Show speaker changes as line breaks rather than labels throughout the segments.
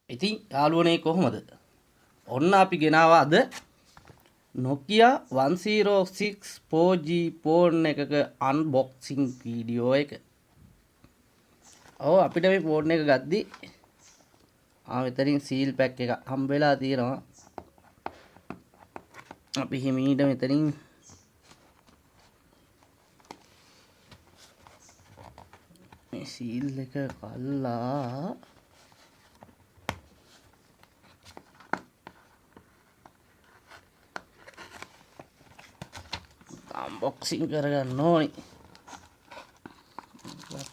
ඉතින් යාළුවනේ කොහොමද? ඔන්න අපි ගෙනාවා අද Nokia 106 4G ෆෝන් එකක අන්බොක්සිං වීඩියෝ එක. ඔව් අපිට මේ ෆෝන් එක ගද්දි මෙතනින් සීල් පැක් එක හම්බ වෙලා තියෙනවා. අපි හිමීට මෙතනින් මේ සීල් එක කල්ලා අන්බොක්සිං කරගන්න ඕනි.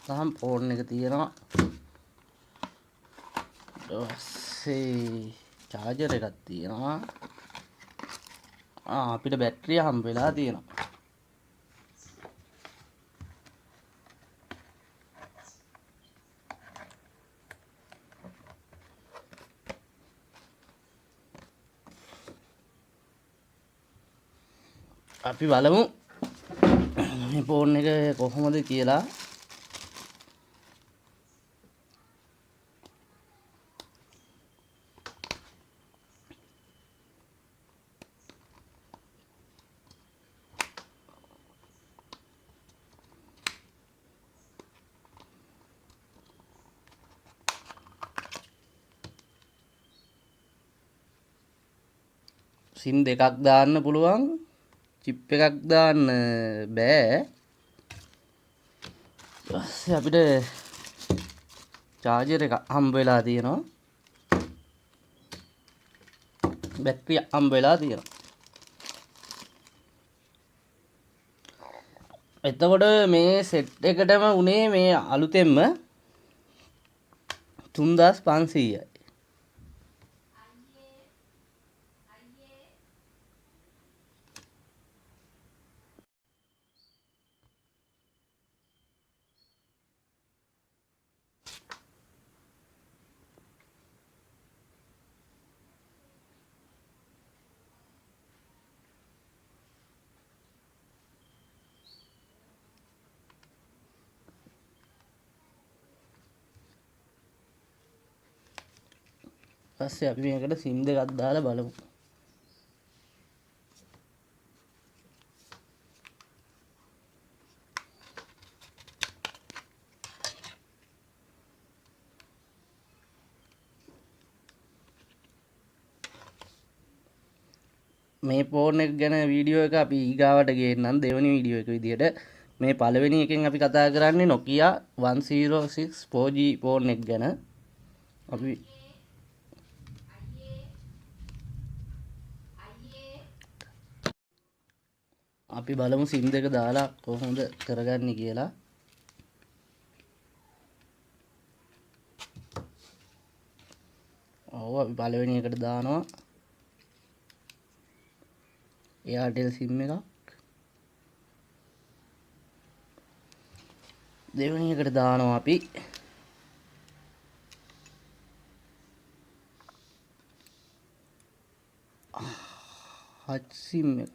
තාම ෆෝන් එක තියෙනවා. ඊට පස්සේ චාර්ජර් එකක් තියෙනවා. අපිට බැටරිය හම්බ වෙලා තියෙනවා. අපි බලමු මේ ෆෝන් එක කොහොමද කියලා. සිම් දෙකක් දාන්න පුළුවන්, චිප් එකක් දාන්න බෑ. ඊපස්සේ අපිට චාර්ජර් එක හම්බ වෙලා තියෙනවා. බැටරිය හම්බ වෙලා තියෙනවා. එතකොට මේ සෙට් එකටම උනේ මේ අලුතෙන්ම 3500යි. පස්සේ අපි මේකට සිම් දෙකක් දාලා බලමු. මේ ෆෝන් එක ගැන වීඩියෝ එක අපි ඊගාවට ගේන්නම් දෙවෙනි වීඩියෝ එක විදියට. මේ පළවෙනි එකෙන් අපි කතා කරන්නේ Nokia 106 4G ෆෝන් එක ගැන. අපි බලමු සිම් දෙක දාලා කොහොමද කරගන්නේ කියලා. අපි පළවෙනි එකට දානවා Airtel සිම් එකක්. දෙවෙනි එකට දානවා අපි හච් සිම් එක.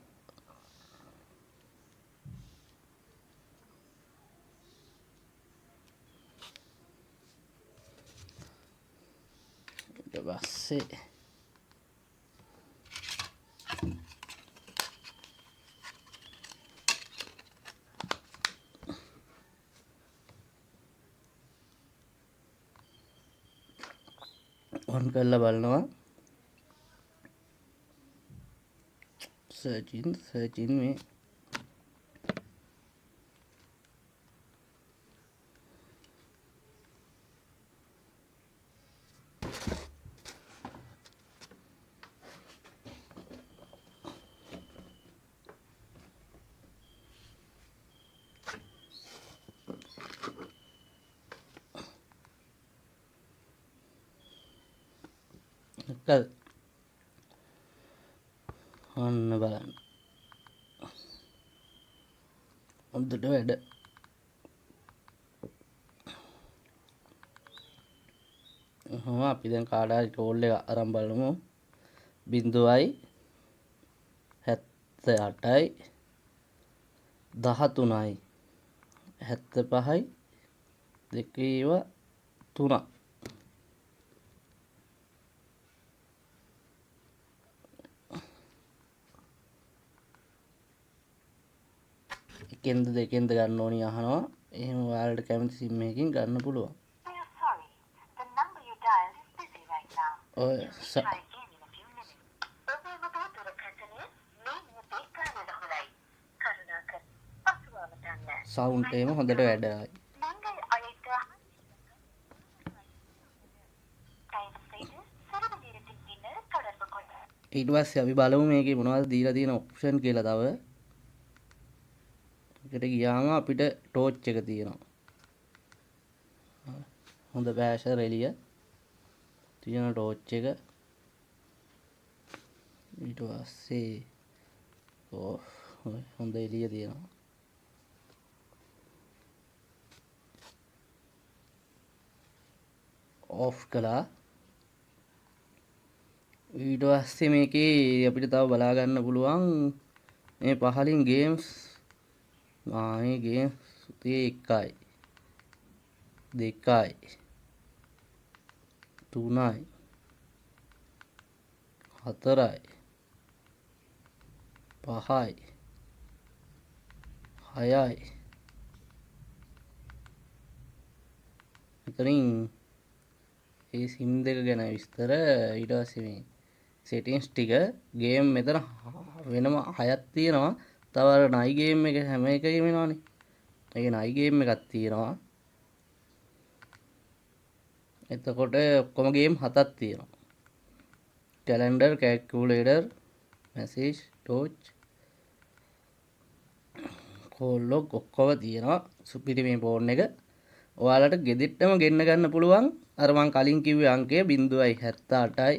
ඊට පස්සේ ඔන් කරලා බලනවා. සර්චින් මේ ඔන්න බලන්න. හොඳට වැඩ. අපි දැන් කාඩාරි කෝල් එක අරන් බලමු. 0.78යි 13යි 75යි 2 3. එකෙන්ද දෙකෙන්ද ගන්න ඕනි අහනවා. එහෙම ඔයාලට කැමති සිම් එකකින් ගන්න පුළුවන්. ඔය සවුන්ඩ් එකම හොඳට වැඩයි. ඊට පස්සේ අපි බලමු මේකේ මොනවද දීලා තියෙන ඔප්ෂන් කියලා තව. එකට ගියාම අපිට ටෝච් එක තියෙනවා. හොඳ ප්‍රෙෂර් එළිය තියෙන ටෝච් එක. ඊට පස්සේ හොඳ එළිය තියෙනවා. ඔෆ් කළා. ඊට පස්සේ මේකේ අපිට තව බලා ගන්න පුළුවන් මේ පහලින් ගේම්ස්. මේ ගේම්ස් 1යි 2යි 3යි 4යි 5යි 6යි. මෙතනින් ඒ සිම් දෙක ගැන විස්තර. ඊට පස්සේ මේ සෙටින්ස් ටික ගේම් මෙතන වෙනම 6ක් තියෙනවා. තව අර නයි ගේම් එක හැම එකකම වෙනවනේ. ඒකේ නයි ගේම් එකක් තියෙනවා. එතකොට ඔක්කොම ගේම් 7ක් තියෙනවා. Calendar, calculator, message, torch, call log ඔක්කොම තියෙනවා. සුපිරි මේ ෆෝන් එක. ඔයාලට ගෙදෙට්ටම ගෙන්න ගන්න පුළුවන්. අර මං කලින් කිව්වේ අංකය 0.78යි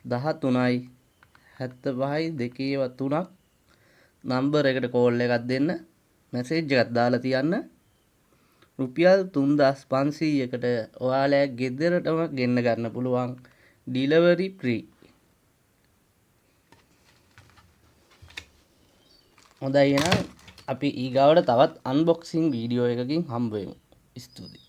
13යි 75යි 2 3ක් නම්බර් එකට කෝල් එකක් දෙන්න. මැසේජ් එකක් දාලා තියන්න. රුපියල් 3500කට ඔයාලා ගෙදරටම ගෙන්න ගන්න පුළුවන්. Delivery free. හොඳයි එහෙනම් අපි ඊගාවට තවත් අන්බොක්සිං වීඩියෝ එකකින් හම්බ වෙමු. ස්තුතියි.